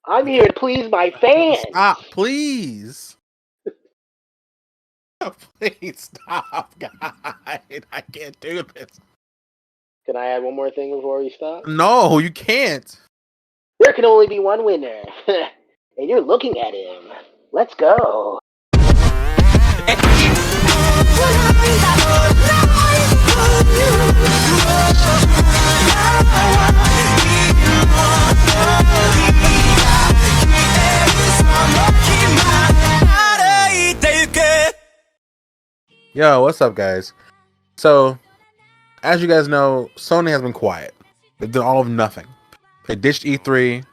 I'm here to please my fans. Stop, please. Please stop, God. I can't do this. Can I add one more thing before we stop? No, you can't. There can only be one winner. And you're looking at him. Let's go. Yo, what's up, guys? So, as you guys know, Sony has been quiet. They did all of nothing. They ditched E3.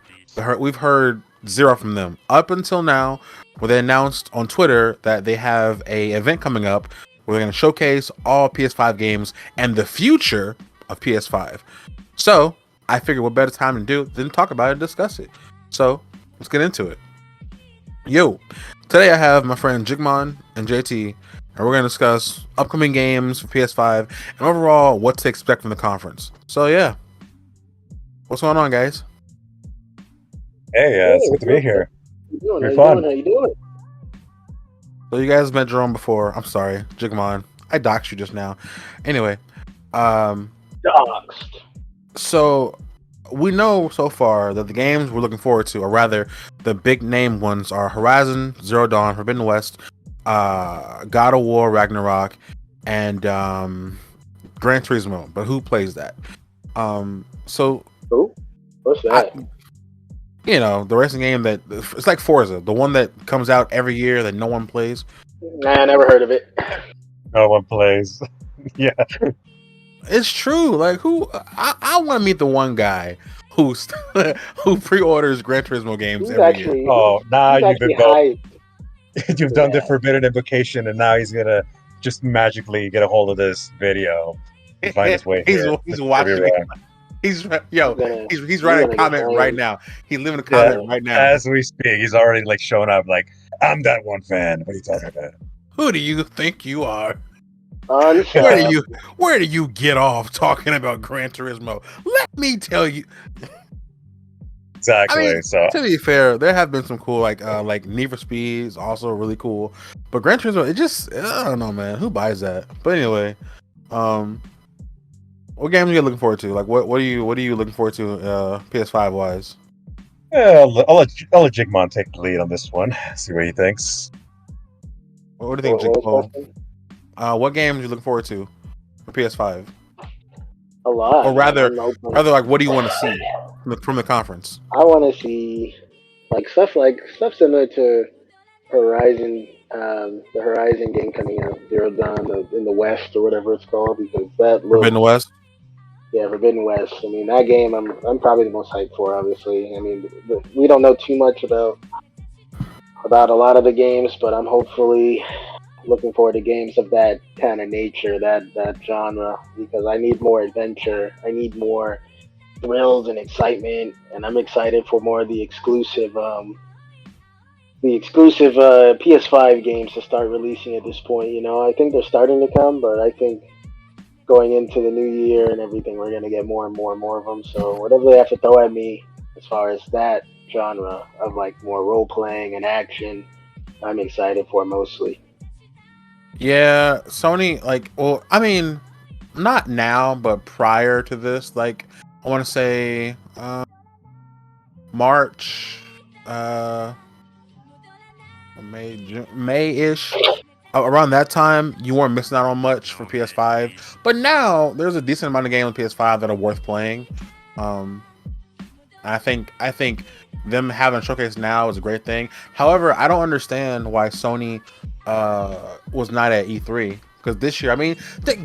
We've heard zero from them up until now, where they announced on Twitter that they have a event coming up where they're going to showcase all PS5 games and the future of PS5. So, I figured what better time to do than talk about it and discuss it. So, let's get into it. Yo, today I have my friend Jigmon and JT, and we're going to discuss upcoming games for PS5 and overall what to expect from the conference. So yeah, what's going on, guys? Hey, it's good to be here. How you doing? So you guys met Jerome before. I'm sorry, Jigmon. I doxed you just now. Anyway, Doxed. so we know so far that the games we're looking forward to, or rather, the big name ones are Horizon Zero Dawn, Forbidden West, God of War Ragnarok, and Gran Turismo. But who plays that? So Who? What's that? the racing game that it's like Forza, the one that comes out every year that no one plays. I never heard of it. No one plays. Yeah. It's true. Like who? I want to meet the one guy who pre-orders Gran Turismo games every year. Oh, now you've been hyped. you've done the Forbidden Invocation, and now he's gonna just magically get a hold of this video and find his way here. He's watching it. He's writing a comment right now. He's leaving a comment right now. As we speak, he's already like showing up. Like, I'm that one fan. What are you talking about? Who do you think you are? Where Where do you get off talking about Gran Turismo? Let me tell you. Exactly. I mean, so to be fair, there have been some cool like Need for Speed is also really cool, but Gran Turismo, it just I don't know, man. Who buys that? But anyway, what games are you looking forward to? Like, what are you looking forward to PS5 wise? yeah, I'll let Jigmon take the lead on this one. See what he thinks. What do you think, Jigpo? What games are you looking forward to for PS5? A lot. Or rather, like, what do you want to see from the conference? I want to see stuff similar to Horizon, the Horizon game coming out, Zero Dawn in the West or whatever it's called, because that looks, Forbidden West. Yeah, Forbidden West. I mean, that game I'm probably the most hyped for. Obviously, I mean, we don't know too much about a lot of the games, but I'm hopefully looking forward to games of that kind of nature, that genre, because I need more adventure. I need more thrills and excitement, and I'm excited for more of the exclusive PS5 games to start releasing at this point. I think they're starting to come, but I think going into the new year and everything, we're going to get more and more and more of them. So whatever they have to throw at me as far as that genre of more role playing and action, I'm excited for mostly. Yeah, Sony, I mean, not now, but prior to this, I want to say March, May-ish. Around that time, you weren't missing out on much for PS5, but now there's a decent amount of games on PS5 that are worth playing. I think them having a showcase now is a great thing. However, I don't understand why Sony was not at E3, because this year, I mean,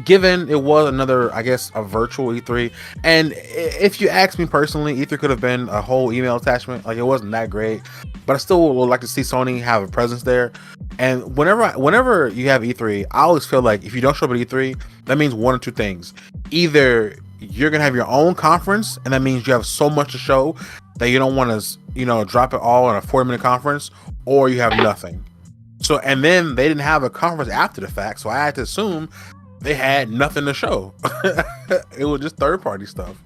given it was another, I guess, a virtual E3, and if you ask me personally, E3 could have been a whole email attachment. Like, it wasn't that great, but I still would like to see Sony have a presence there. And whenever you have E3, I always feel like if you don't show up at E3, that means one or two things. Either you're gonna have your own conference, and that means you have so much to show that you don't want to, drop it all in a 40-minute conference, or you have nothing. So, and then they didn't have a conference after the fact, so I had to assume they had nothing to show. It was just third-party stuff.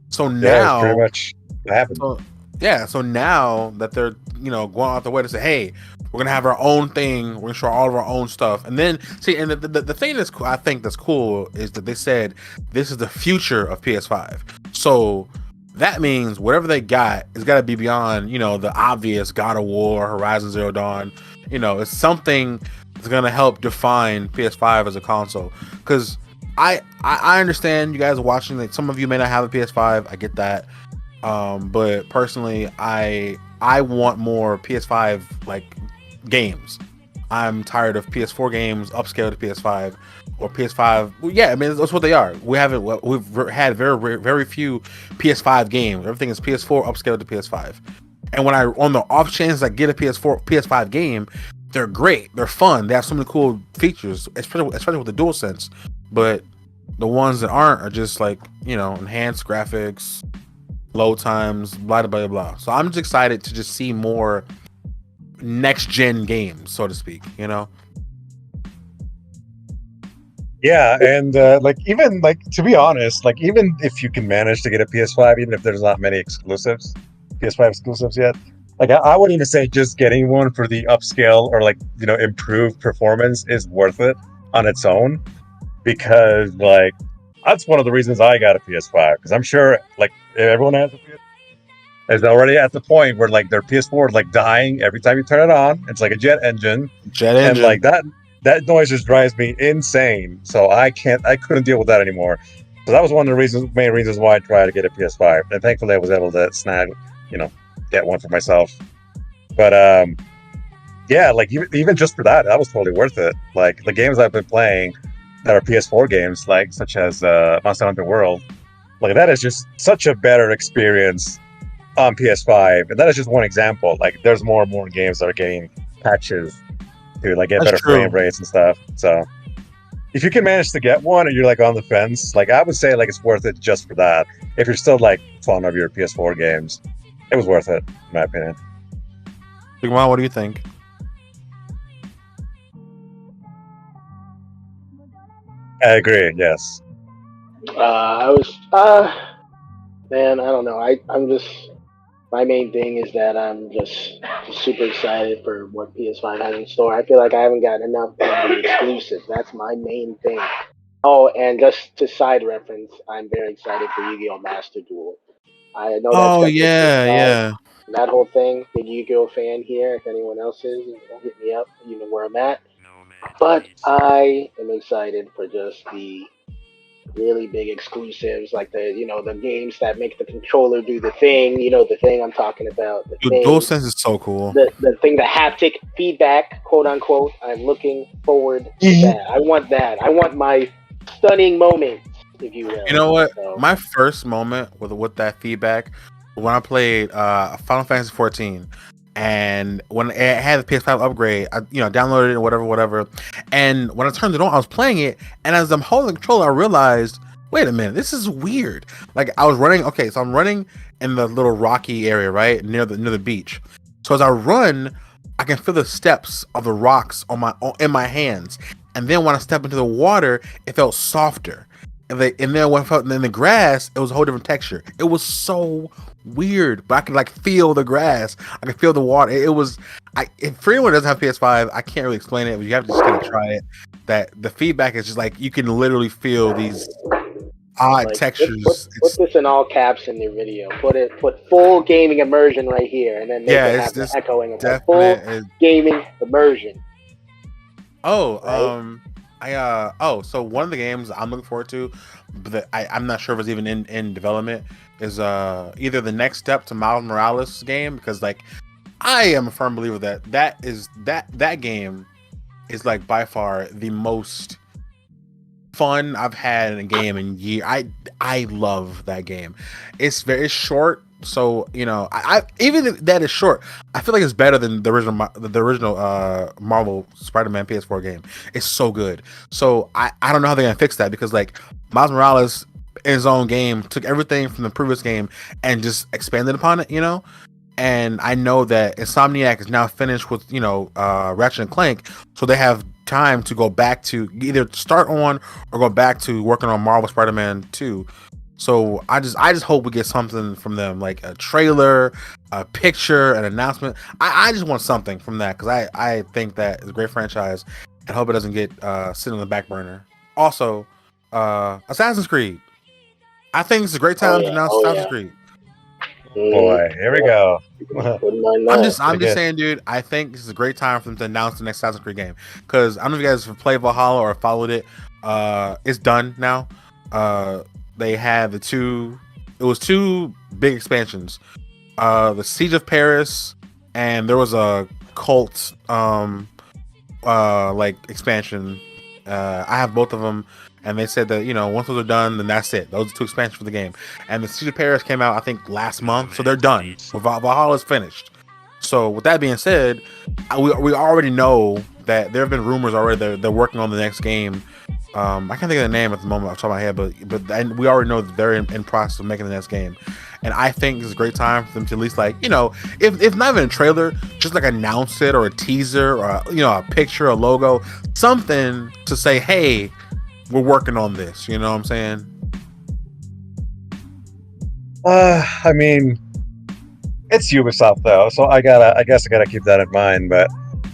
So now, pretty much what happened. Yeah, so now that they're going out the way to say, hey, we're gonna have our own thing, we're gonna show all of our own stuff, and then see, and the thing that's I think that's cool is that they said this is the future of PS5. So that means whatever they got is got to be beyond the obvious God of War, Horizon Zero Dawn. It's something that's gonna help define PS5 as a console. Because I understand you guys are watching. Like, some of you may not have a PS5. I get that. But personally, I want more PS5 like games. I'm tired of PS4 games upscaled to PS5 or PS5. Well, yeah, I mean that's what they are. We've had very few PS5 games. Everything is PS4 upscaled to PS5. And when I on the off chance I get a PS5 game, they're great. They're fun. They have so many cool features, especially with the DualSense. But the ones that aren't are just like enhanced graphics, load times, blah blah blah blah. So I'm just excited to just see more next gen games, so to speak. Yeah, and even to be honest, even if you can manage to get a PS5, even if there's not many exclusives, PS5 exclusives yet, I wouldn't even say just getting one for the upscale or improved performance is worth it on its own, because that's one of the reasons I got a PS5, because I'm sure everyone has a PS5 is already at the point where their PS4 is dying every time you turn it on. It's like a jet engine, and that noise just drives me insane. So I couldn't deal with that anymore. So that was one of the main reasons why I tried to get a PS5, and thankfully I was able to snag, get one for myself. But yeah, even just for that was totally worth it. Like the games I've been playing that are PS4 games, such as Monster Hunter World, that is just such a better experience on PS5, and that is just one example. There's more and more games that are getting patches to get better frame rates and stuff. So if you can manage to get one and you're on the fence, I would say it's worth it just for that. If you're still fond of your PS4 games, it was worth it, in my opinion. Sigma, what do you think? I agree. Yes. Man, I don't know. I'm just, my main thing is that I'm just super excited for what PS5 has in store. I feel like I haven't gotten enough of the exclusives. That's my main thing. Oh, and just to side reference, I'm very excited for Yu-Gi-Oh! Master Duel. I know that's got yeah. That whole thing. Big Yu-Gi-Oh! Fan here. If anyone else is, hit me up. You know where I'm at. But I am excited for just the really big exclusives, like the games that make the controller do the thing. The thing I'm talking about. The DualSense is so cool. The thing, the haptic feedback, quote unquote. I'm looking forward to that. I want that. I want my stunning moment, if you will. You know what? So, my first moment with that feedback, when I played Final Fantasy 14, and when it had the PS5 upgrade, I downloaded it, whatever. And when I turned it on, I was playing it, and as I'm holding the controller, I realized, wait a minute, this is weird. I was running. Okay, so I'm running in the little rocky area, right near the beach. So as I run, I can feel the steps of the rocks in my hands, and then when I step into the water, it felt softer. And then when I felt in the grass, it was a whole different texture. It was so weird, but I could feel the grass. I could feel the water. It was. For anyone who doesn't have PS5, I can't really explain it, but you have to just kind of try it. That the feedback is just you can literally feel these odd textures. Put this in all caps in your video. Put full gaming immersion right here, and then make it have the echoing of full gaming immersion. Oh, right? So one of the games I'm looking forward to, but I'm not sure if it's even in development, is either the next step to Miles Morales game, because I am a firm believer that game is by far the most fun I've had in a game in years. I love that game. It's very short. So I even if that is short, I feel like it's better than the original Marvel Spider-Man PS4 game. It's so good. So I don't know how they're gonna fix that, because Miles Morales in his own game took everything from the previous game and just expanded upon it. And I know that Insomniac is now finished with Ratchet and Clank, so they have time to go back to either start on or go back to working on Marvel Spider-Man 2. So I just hope we get something from them, like a trailer, a picture, an announcement. I just want something from that because I think that it's a great franchise and hope it doesn't get sitting on the back burner. Also, Assassin's Creed. I think it's a great time to announce Assassin's Creed. Boy, here we go. I'm just saying, dude. I think this is a great time for them to announce the next Assassin's Creed game because I don't know if you guys have played Valhalla or followed it. It's done now. They had the two. It was two big expansions. The Siege of Paris, and there was a cult like expansion. I have both of them, and they said that once those are done, then that's it. Those are two expansions for the game. And the Siege of Paris came out I think last month, so they're done. Valhalla's finished. So with that being said, we already know that there have been rumors already that they're working on the next game. I can't think of the name at the moment off the top of my head, but and we already know that they're in process of making the next game. And I think this is a great time for them to at least if not even a trailer, just like announce it or a teaser or a picture, a logo, something to say, hey, we're working on this. You know what I'm saying? I mean, it's Ubisoft though, so I guess I gotta keep that in mind. But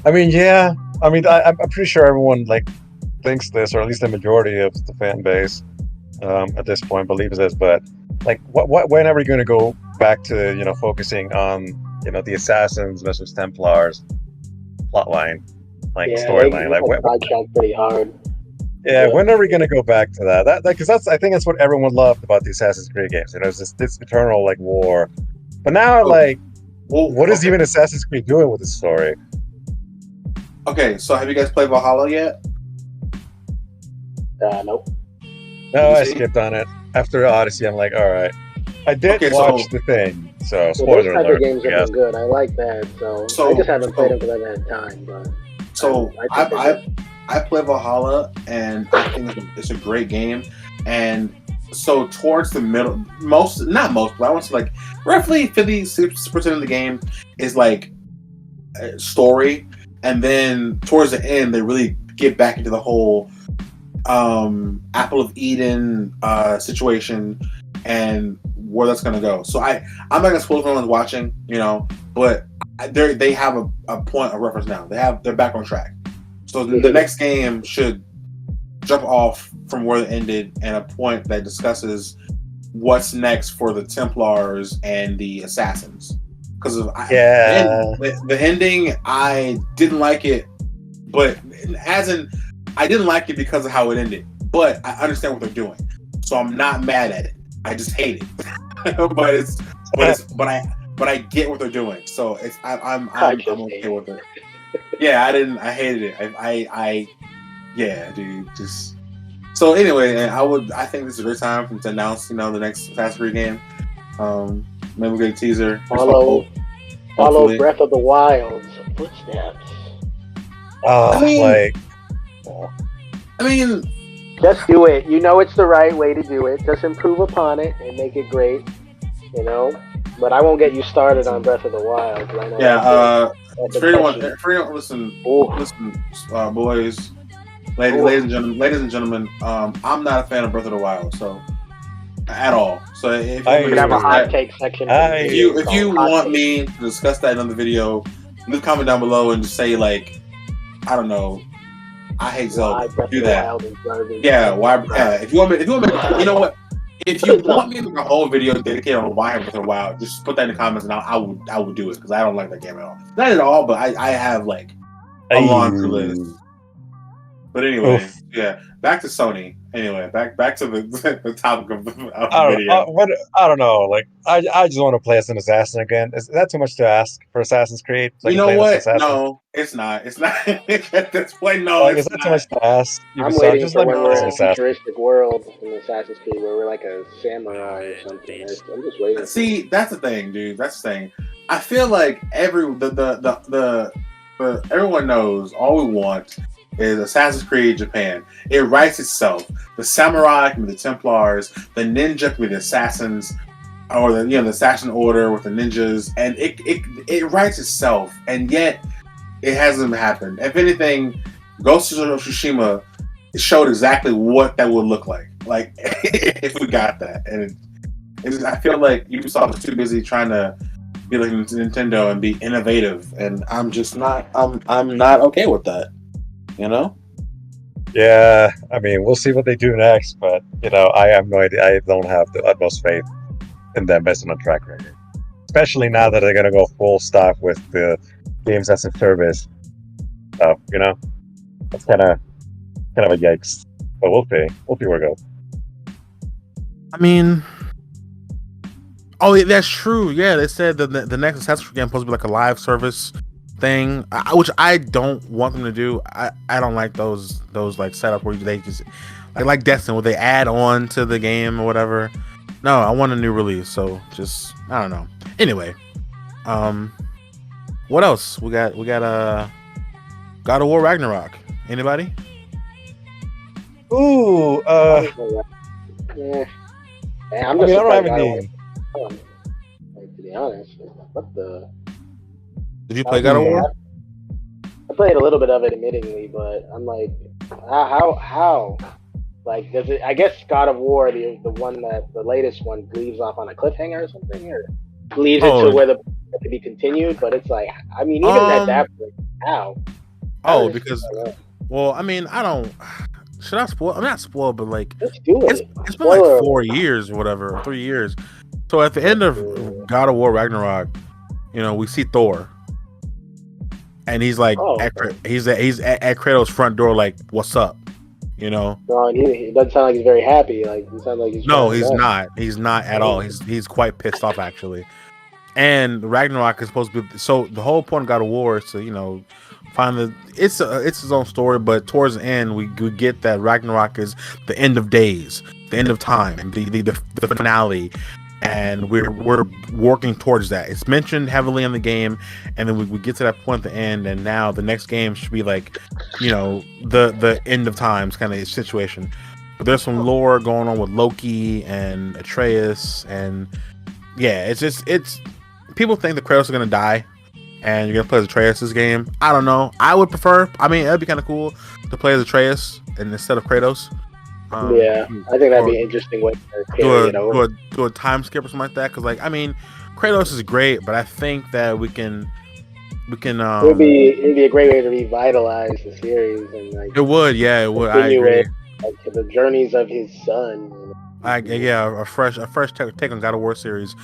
I mean, yeah, I mean, I'm pretty sure everyone thinks this, or at least the majority of the fan base at this point believes this. But when are we going to go back to focusing on the Assassins versus Templars plotline, storyline? Sidetracked pretty hard. Yeah, when are we going to go back to that? Because I think that's what everyone loved about the Assassin's Creed games. It's this eternal war. But now, what is even Assassin's Creed doing with this story? Okay, so have you guys played Valhalla yet? Nope. No, I skipped on it. After Odyssey, I'm like, all right. I did watch the thing, so spoiler those type alert. Of games have been good. I like that. So I just haven't played them because I haven't had time. But I play Valhalla, and I think it's a great game. And so towards the middle, not most, but I want to say roughly 56% of the game is story, and then towards the end they really get back into the whole Apple of Eden situation and where that's gonna go. So I'm not gonna spoil for anyone watching, but they have a point of reference now. They're back on track. So the next game should jump off from where it ended and a point that discusses what's next for the Templars and the Assassins. Because the ending, I didn't like it, but I didn't like it because of how it ended, but I understand what they're doing, so I'm not mad at it. I just hate it, but I get what they're doing, so I'm okay with it. Yeah, I hated it. Yeah, dude, just so anyway. I think this is a great time for them to announce the next Assassin's Creed game. Maybe we'll get a teaser. Follow Breath of the Wild's footsteps. I mean, just do it. It's the right way to do it. Just improve upon it and make it great. But I won't get you started on Breath of the Wild. I know listen, boys, ladies and gentlemen. I'm not a fan of Breath of the Wild, so at all. So if you could have a hot take section. If you want me to discuss that in another video, leave a comment down below and just say I don't know. I hate Zelda. Do that. Yeah, why? If you want me, you know what? If you want me to make a whole video dedicated on why I Breath of the Wild, just put that in the comments, and I would do it because I don't like that game at all. Not at all, but I have a laundry list. But anyway, yeah. Back to Sony. Anyway, back to the topic of the video. I don't know. I just want to play as an assassin again. Is that too much to ask for Assassin's Creed? You know what? No, it's not. It's not. At this point, no. Is that too much to ask? I'm waiting for when we're in a futuristic world in Assassin's Creed where we're like a samurai or something. I'm just waiting. See, that's the thing, dude. That's the thing. I feel like everyone knows all we want is Assassin's Creed Japan. It writes itself. The samurai can be the Templars, the ninja can be the assassins, or the assassin order with the ninjas, and it writes itself. And yet, it hasn't happened. If anything, Ghost of Tsushima showed exactly what that would look like. Like, if we got that, and I feel like Ubisoft was too busy trying to be like Nintendo and be innovative, and I'm just not. I'm not okay with that. You know? Yeah, I mean, we'll see what they do next, but I have no idea. I don't have the utmost faith in them based on a track record, especially now that they're gonna go full stop with the games as a service. So that's kind of a yikes. But we'll see. We'll see where it goes. I mean, oh, yeah, that's true. Yeah, they said that the next Assassin's Creed game is supposed to be like a live service thing, which I don't want them to do. I don't like those like setup where they just like Destiny, where they add on to the game or whatever. No, I want a new release. So just I don't know. Anyway, what else we got? We got God of War Ragnarok. Anybody? Ooh, Yeah. I'm just I don't have surprised any. to be honest, what the? Did you play God of War? I played a little bit of it, admittingly, but I'm like, how? Like, does it? I guess God of War, the one that the latest one, leaves off on a cliffhanger or something, or leaves it to where the to be continued. But it's like, I mean, even at that point, how? Oh, because well, I mean, I don't. Should I spoil? I'm not spoiled, but like, let's do it. It's been like 4 years or whatever, 3 years. So at the end of God of War Ragnarok, we see Thor, and he's like, he's at Kratos' front door, like, "What's up?" No, he doesn't sound like he's very happy. Like, he sounds like he's no, he's not. He's not at all. He's quite pissed off actually. And Ragnarok is supposed to be so. The whole point of God of War is to find it's his own story, but towards the end we get that Ragnarok is the end of days, the end of time, the finale, and we're working towards that. It's mentioned heavily in the game, and then we get to that point at the end, and now the next game should be like the end of times kind of situation. But there's some lore going on with Loki and Atreus, and yeah, it's people think the Kratos are gonna die and you're gonna play as Atreus this game. I don't know. I would prefer. I mean, it'd be kind of cool to play as Atreus instead of Kratos. Yeah, I think that'd be an interesting way to carry it over. Do a time skip or something like that. Because, like, I mean, Kratos is great, but I think that we can. It'd be a great way to revitalize the series and like. It would, yeah, it would. I agree. Like the journeys of his son. A fresh take on God of War series.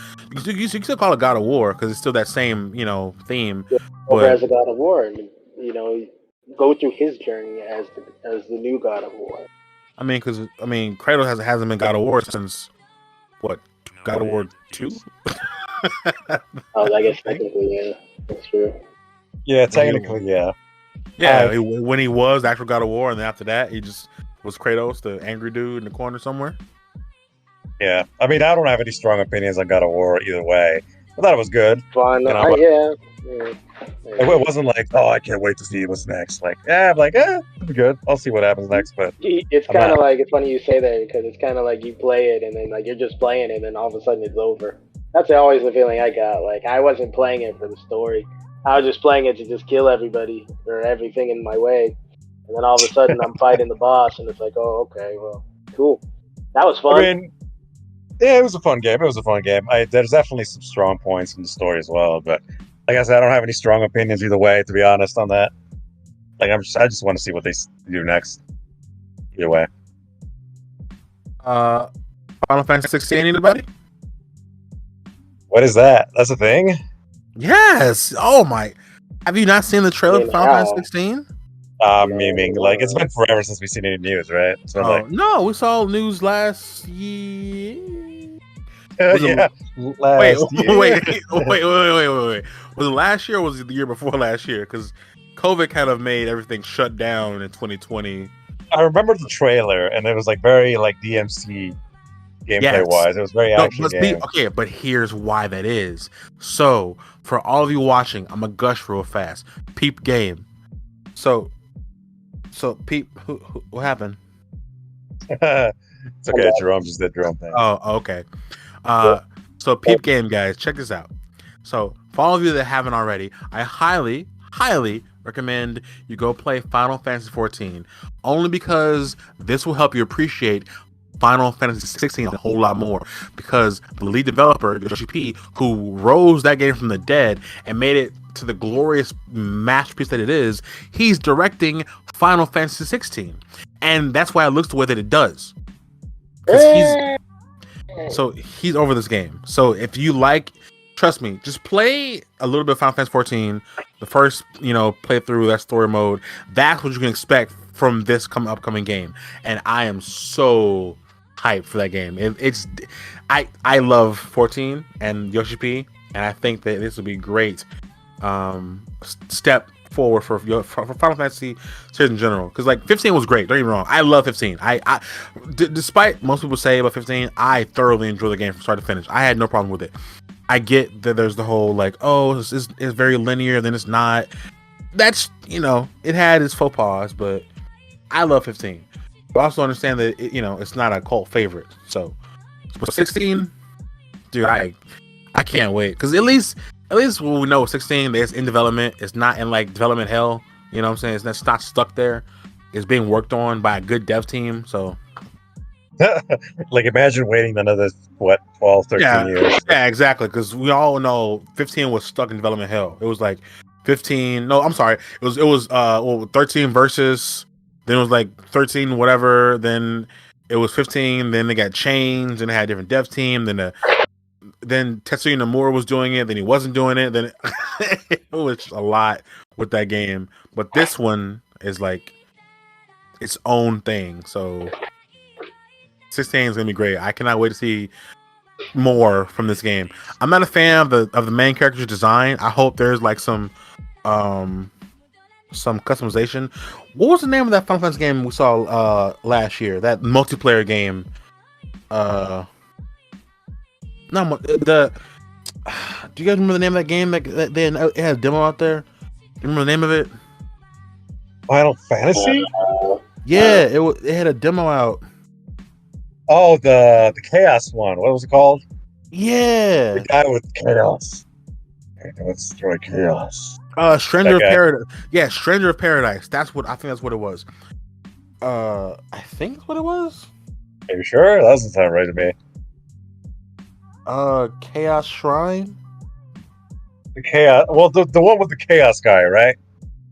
You can still call it God of War because it's still that same theme. Yeah, over as a God of War, and go through his journey as the new God of War. I mean, Kratos hasn't been God of War since what? God of War 2. I guess technically, yeah, that's true. Yeah, technically, yeah. Yeah, when he was the actual God of War, and then after that, he just was Kratos, the angry dude in the corner somewhere. Yeah, I mean, I don't have any strong opinions on God of War either way. I thought it was good. Fun, yeah. It wasn't like, oh, I can't wait to see what's next. Like, I'm like, it'll be good. I'll see what happens next. But it's kind of like, it's funny you say that because it's kind of like you play it and then like you're just playing it and then all of a sudden it's over. That's always the feeling I got. Like, I wasn't playing it for the story. I was just playing it to just kill everybody or everything in my way. And then all of a sudden I'm fighting the boss and it's like, oh, okay, well, cool. That was fun. I mean, yeah, it was a fun game. There's definitely some strong points in the story as well. But like I said, I don't have any strong opinions either way, to be honest, on that. Like, I just want to see what they do next. Either way. Final Fantasy 16, anybody? What is that? That's a thing? Yes. Oh my! Have you not seen the trailer for Final Fantasy 16? Meaning, like, it's been forever since we've seen any news, right? So no, we saw news last year. Last year. Wait. Was it last year or was it the year before last year? Because COVID kind of made everything shut down in 2020. I remember the trailer, and it was like very like DMC gameplay wise. It was very action game. Okay, but here's why that is. So for all of you watching, I'm gonna gush real fast. Peep game. So Peep, what happened? It's okay, Jerome just did Jerome thing. Oh, okay. So Peep game, guys, check this out. So for all of you that haven't already, I highly recommend you go play Final Fantasy 14, only because this will help you appreciate Final Fantasy 16 a whole lot more, because the lead developer, Yoshi P, who rose that game from the dead and made it to the glorious masterpiece that it is, he's directing Final Fantasy 16, and that's why it looks the way that it does. He's over this game. So if you like, trust me, just play a little bit of Final Fantasy 14. The first, playthrough, that story mode. That's what you can expect from this upcoming game, and I am so hyped for that game. I love 14 and Yoshi P, and I think that this will be great step forward for Final Fantasy series in general. Because 15 was great. Don't get me wrong. I love 15. Despite most people say about 15, I thoroughly enjoy the game from start to finish. I had no problem with it. I get that there's the whole it's very linear, then it's not. That's it had its faux pas, but I love 15. But also understand that it's not a cult favorite. So 16, dude, I can't wait, because at least when we know 16 is in development. It's not in development hell. You know what I'm saying? It's not stuck there. It's being worked on by a good dev team. So imagine waiting another 12, 13 years. Yeah, exactly. Because we all know 15 was stuck in development hell. It was 15. No, I'm sorry. It was 13 versus. Then it was 13 whatever. Then it was 15. Then they got changed and they had a different dev team. Then Tetsuya Nomura was doing it. Then he wasn't doing it. Then it was a lot with that game. But this one is its own thing. So 16 is gonna be great. I cannot wait to see more from this game. I'm not a fan of the main character's design. I hope there's some customization. What was the name of that Final Fantasy game we saw last year? That multiplayer game. Do you guys remember the name of that game that it has a demo out there? Do you remember the name of it? Final Fantasy? Yeah, it had a demo out. Oh, the Chaos one. What was it called? Yeah. The guy with Chaos. Let's destroy Chaos. Stranger of Paradise. Yeah, Stranger of Paradise. I think that's what it was. I think that's what it was. Are you sure? That doesn't sound right to me. Chaos Shrine. The Chaos. Well, the one with the Chaos guy, right?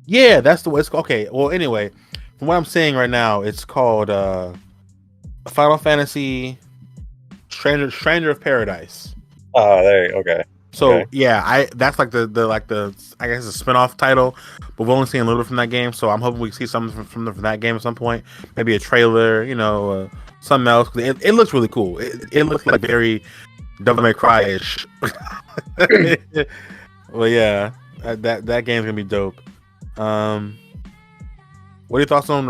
Yeah, that's the way it's called. Okay. Well, anyway, from what I'm saying right now, it's called Final Fantasy Stranger of Paradise. Oh, there you go. Okay. So okay. Yeah, that's the I guess a spinoff title, but we've only seen a little bit from that game. So I'm hoping we see something from that game at some point. Maybe a trailer, something else. It looks really cool. It looks very Devil May Cry-ish. Well, yeah, that game's gonna be dope. What are your thoughts on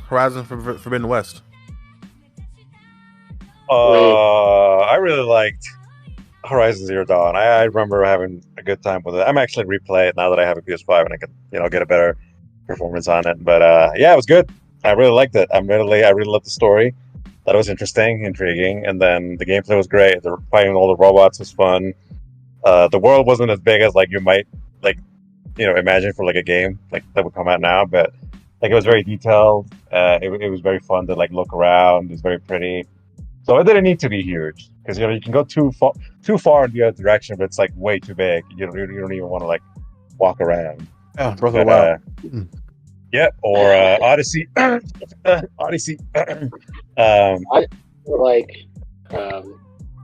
Horizon Forbidden West? I really liked Horizon Zero Dawn. I remember having a good time with it. I'm actually replay it now that I have a PS5 and I can get a better performance on it. But yeah, it was good. I really liked it. I really loved the story. Thought it was interesting, intriguing, and then the gameplay was great. The fighting all the robots was fun. The world wasn't as big as you might imagine for a game that would come out now, but it was very detailed. It was very fun to look around. It was very pretty. So it didn't need to be huge, because you can go too far in the other direction, but it's way too big. You don't even want to walk around. Yeah, Breath of the Wild. Yeah, or Odyssey. Odyssey. I feel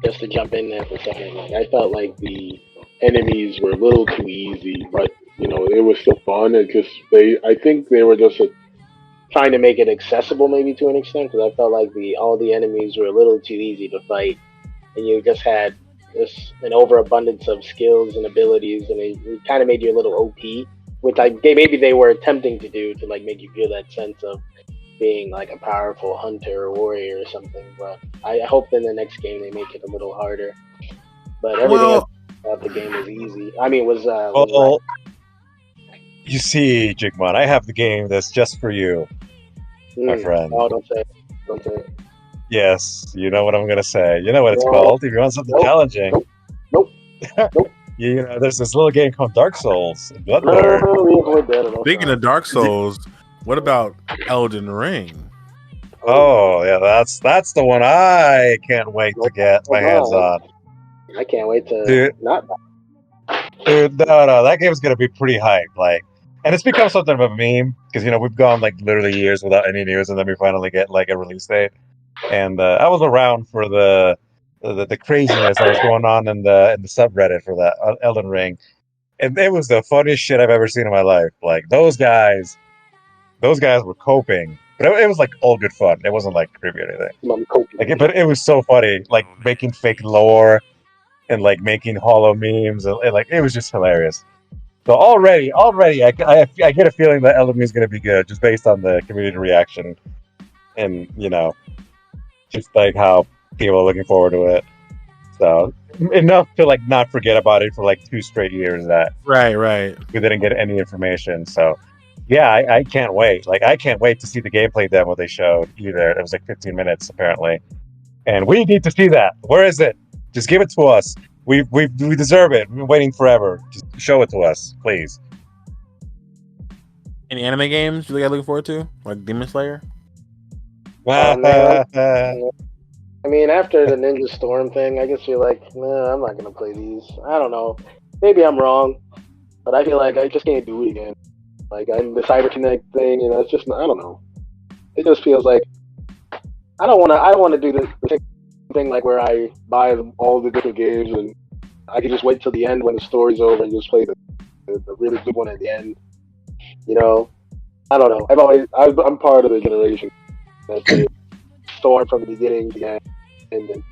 just to jump in there for a second, I felt the enemies were a little too easy, but it was still fun. I think they were just trying to make it accessible, maybe to an extent, because I felt all the enemies were a little too easy to fight, and you just had an overabundance of skills and abilities, and it kind of made you a little OP, which maybe they were attempting to do to make you feel that sense of being a powerful hunter or warrior or something. But I hope in the next game they make it a little harder. But everything else about the game was easy. I mean, you see, Jigmon, I have the game that's just for you, my friend. Oh, don't say it. Don't say it. Yes, you know what I'm gonna say. You know what it's called. If you want something challenging. Nope. There's this little game called Dark Souls. Bloodborne. Speaking of Dark Souls, what about Elden Ring? Oh yeah, that's the one I can't wait to get my hands on. I can't wait to Dude, not. Dude, no, that game's gonna be pretty hype. Like, and it's become something of a meme because we've gone like literally years without any news, and then we finally get like a release date. And I was around for the craziness that was going on in the subreddit for that Elden Ring, and it was the funniest shit I've ever seen in my life. Like those guys were coping, but it was like all good fun. It wasn't like creepy or anything. But it was so funny, like making fake lore and like making hollow memes, and like it was just hilarious. So already, I get a feeling that Elden Ring is going to be good just based on the community reaction, and just like how people are looking forward to it. So enough to like not forget about it for like 2 straight years that Right. we didn't get any information. So yeah, I can't wait. Like I can't wait to see the gameplay demo they showed. Either it was like 15 minutes apparently, and we need to see that. Where is it? Just give it to us. We deserve it. We've been waiting forever. Just show it to us, please. Any anime games you guys looking forward to, like Demon Slayer? Oh man, I mean, after the Ninja Storm thing, I just feel like, nah, I'm not gonna play these. I don't know. Maybe I'm wrong, but I feel like I just can't do it again. Like the CyberConnect thing, it's just I don't know. It just feels like I don't want to do the same thing like where I buy all the different games and I can just wait till the end when the story's over and just play the really good one at the end. I don't know. I'm part of the generation that played Storm from the beginning to the end, and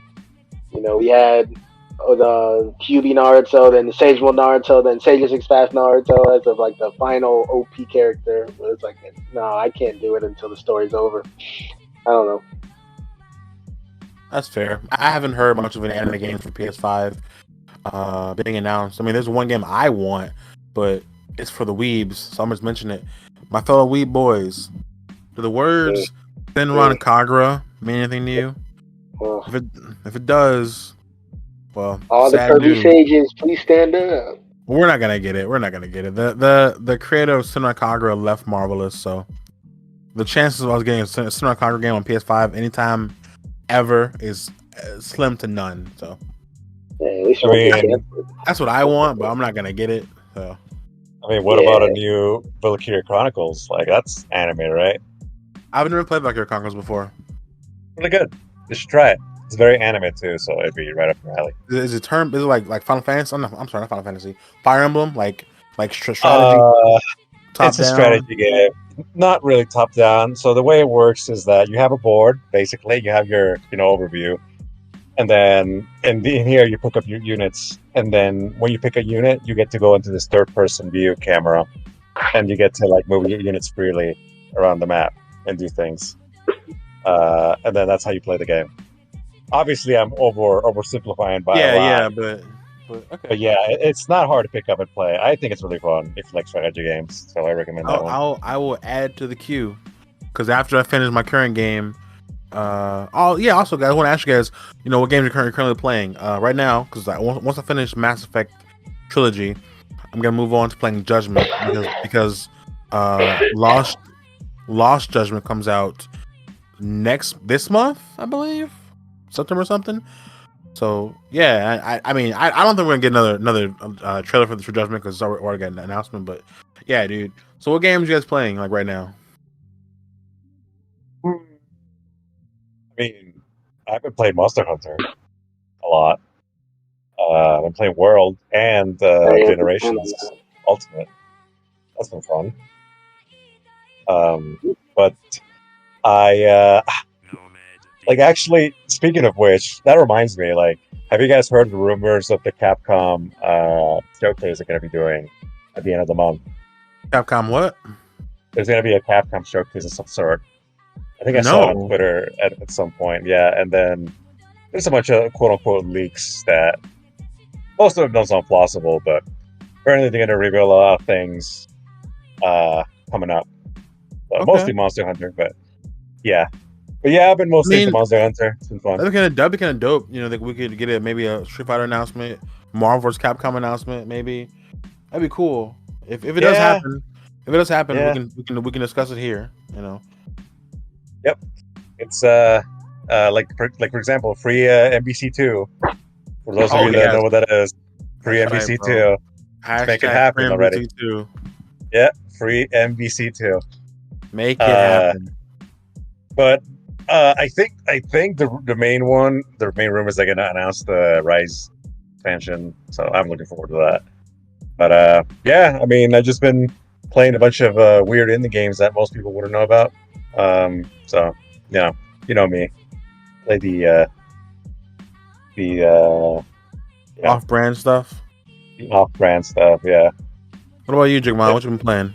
we had the QB Naruto, then the Sagewell Naruto, then Sage 6 Fast Naruto as of like the final OP character. But it's like, no, I can't do it until the story's over. I don't know. That's fair. I haven't heard much of an anime game for PS5 being announced. I mean, there's one game I want, but it's for the weebs, so I'm just mentioning it. My fellow weeb boys, do the words Senran Kagura mean anything to you? Well, if it does, well, all the Kirby sages, please stand up. We're not gonna get it. The creator of Senran Kagura left Marvelous, so the chances of us getting a Senran Kagura game on PS5 anytime ever is slim to none. So that's what I want, but I'm not gonna get it. So I mean, what about a new Valkyria Chronicles? Like that's anime, right? I've never played Valkyria Chronicles before. Really good. You should try it. It's very anime too, so it'd be right up your alley. Is it like Final Fantasy? I'm sorry, not Final Fantasy. Fire Emblem, like strategy. It's a strategy game, not really top down. So the way it works is that you have a board. Basically, you have your overview, and then in here you pick up your units. And then when you pick a unit, you get to go into this third-person view camera, and you get to like move your units freely around the map and do things. And then that's how you play the game. Obviously, I'm oversimplifying by a lot. But okay. But yeah, it's not hard to pick up and play. I think it's really fun if you like strategy games, so I recommend that one. I will add to the queue because after I finish my current game, also guys, I want to ask you guys, what games you're currently playing right now, because once I finish Mass Effect Trilogy, I'm gonna move on to playing Judgment because Lost Judgment comes out this month, I believe, September or something. So yeah, I mean I don't think we're gonna get another trailer for Judgment because it's already got an announcement. But yeah, dude. So what games you guys playing like right now? I mean, I've been playing Monster Hunter a lot. I've been playing World and Generations Ultimate. That's been fun. But I actually, speaking of which, that reminds me, have you guys heard the rumors of the Capcom showcase they're going to be doing at the end of the month? Capcom what? There's going to be a Capcom showcase of some sort. I think I saw it on Twitter at some point, yeah. And then there's a bunch of quote-unquote leaks that most of them don't sound plausible, but apparently they're going to reveal a lot of things coming up. Mostly Monster Hunter, but yeah. But yeah, I've been mostly into Monster Hunter. It's been fun. That'd be kind of dope. That we could get maybe a Street Fighter announcement, Marvel vs. Capcom announcement, maybe. That'd be cool. If it does happen, we can discuss it here. Yep. It's for example, free MBC2. For those of Oh you that yes, know what that is, free that's right, bro. MBC2. Let's make it Hashtag happen already. MVC2. Yeah, free MBC2. Make it happen. But I think the main room is they're gonna announce the Rise expansion, so I'm looking forward to that. But yeah, I mean, I've just been playing a bunch of weird indie games that most people wouldn't know about. So you know me, play the Off-brand stuff. off-brand stuff. Yeah. What about you, Jigman? What you been playing?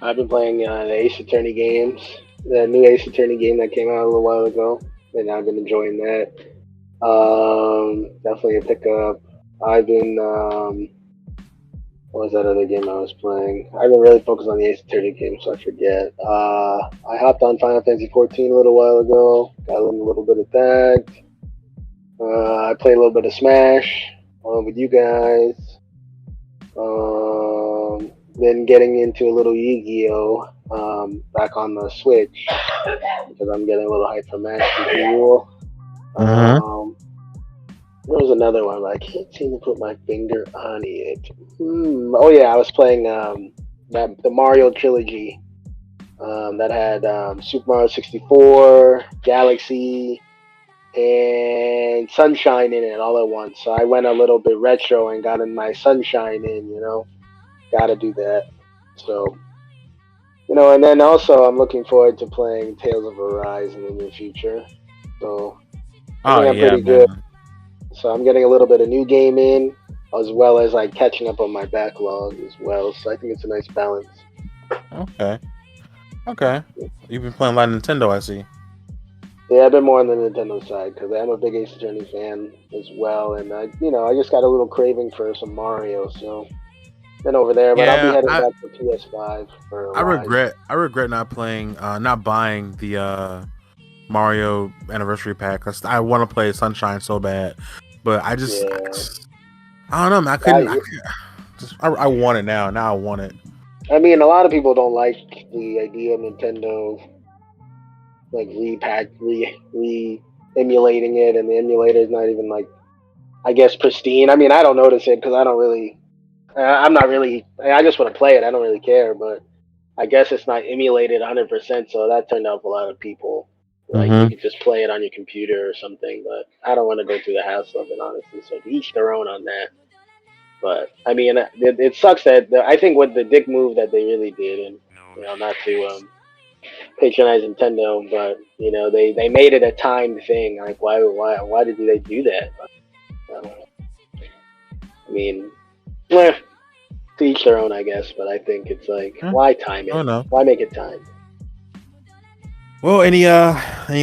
I've been playing the Ace Attorney games. The new Ace Attorney game that came out a little while ago, and I've been enjoying that. Definitely a pickup. I've been what was that other game I was playing? I've been really focused on the Ace Attorney game, so I forget. I hopped on Final Fantasy 14 a little while ago. Got a little bit of that. I played a little bit of Smash with you guys. Then getting into a little Yu-Gi-Oh! Back on the Switch because I'm getting a little hype for Master Duel. There was another one, but I can't seem to put my finger on it. Oh yeah, I was playing the Mario Trilogy that had Super Mario 64, Galaxy, and Sunshine in it all at once. So I went a little bit retro and got in my Sunshine in, Gotta do that. So, and then also I'm looking forward to playing Tales of Arise in the near future. So, I think I'm pretty good. So I'm getting a little bit of new game in, as well as like catching up on my backlog as well. So I think it's a nice balance. Okay. You've been playing a lot of Nintendo, I see. Yeah, I've been more on the Nintendo side because I'm a big Ace Attorney fan as well, and I just got a little craving for some Mario, so been over there. But I'll be heading back to PS5 for a while. I regret not buying the Mario Anniversary Pack because I want to play Sunshine so bad, but I don't know, man. I want it now. Now I want it. I mean, a lot of people don't like the idea of Nintendo like re-emulating it, and the emulator is not even like, I guess, pristine. I mean, I don't notice it because I just want to play it. I don't really care, but I guess it's not emulated 100%, so that turned off a lot of people. Like, you could just play it on your computer or something, but I don't want to go through the hassle of it, honestly, so to each their own on that. But, I mean, it sucks that, I think what the dick move that they really did, and, not to patronize Nintendo, but, they made it a timed thing. Like, why did they do that? I mean, to each their own, I guess, but I think it's like, why time it? Oh, no. Why make it time? Well, any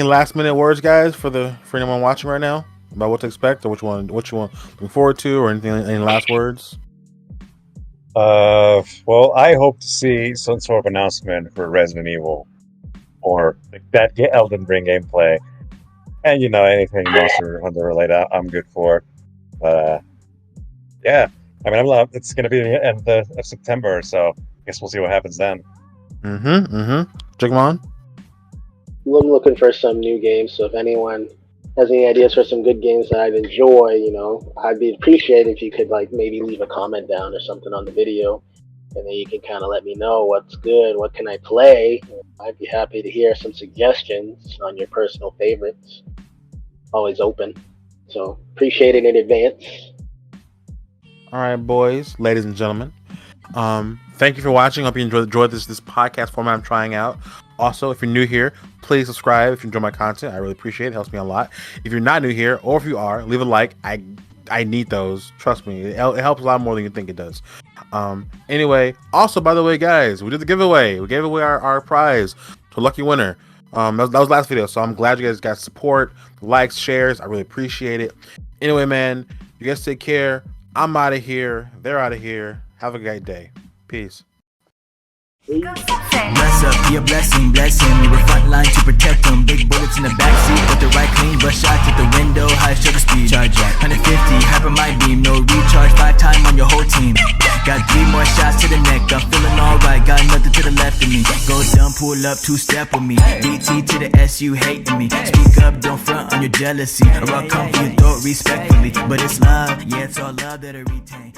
last minute words, guys, for anyone watching right now about what to expect or what you want looking forward to, or anything? Any last words? Well, I hope to see some sort of announcement for Resident Evil or that Elden Ring gameplay, and anything Monster Hunter related, I'm good for. But yeah, I mean, it's going to be the end of September, so I guess we'll see what happens then. Jigmon? I'm looking for some new games, so if anyone has any ideas for some good games that I'd enjoy, I'd be appreciated if you could maybe leave a comment down or something on the video, and then you can kind of let me know what's good, what can I play. I'd be happy to hear some suggestions on your personal favorites. Always open, so appreciate it in advance. All right, boys, ladies and gentlemen. Thank you for watching. Hope you enjoyed this podcast format I'm trying out. Also, if you're new here, please subscribe if you enjoy my content. I really appreciate it. It helps me a lot. If you're not new here, or if you are, leave a like. I need those. Trust me. It helps a lot more than you think it does. Anyway, also, by the way, guys, we did the giveaway. We gave away our prize to a lucky winner. That was last video, so I'm glad you guys got support, likes, shares. I really appreciate it. Anyway, man, you guys take care. I'm out of here. They're out of here. Have a great day. Peace. Bless up, be a blessing, bless him. We were front line to protect him. Big bullets in the backseat with the right clean. Bust shots at the window, high shutter speed. Charge at 150, hyper my beam. No recharge, 5 time on your whole team. Got 3 more shots to the neck. I'm feeling alright, got nothing to the left of me. Go down, pull up, 2-step with me. DT to the S, you hating me. Speak up, don't front on your jealousy, or I'll come for your throat respectfully. But it's love, yeah, it's all love that I retain.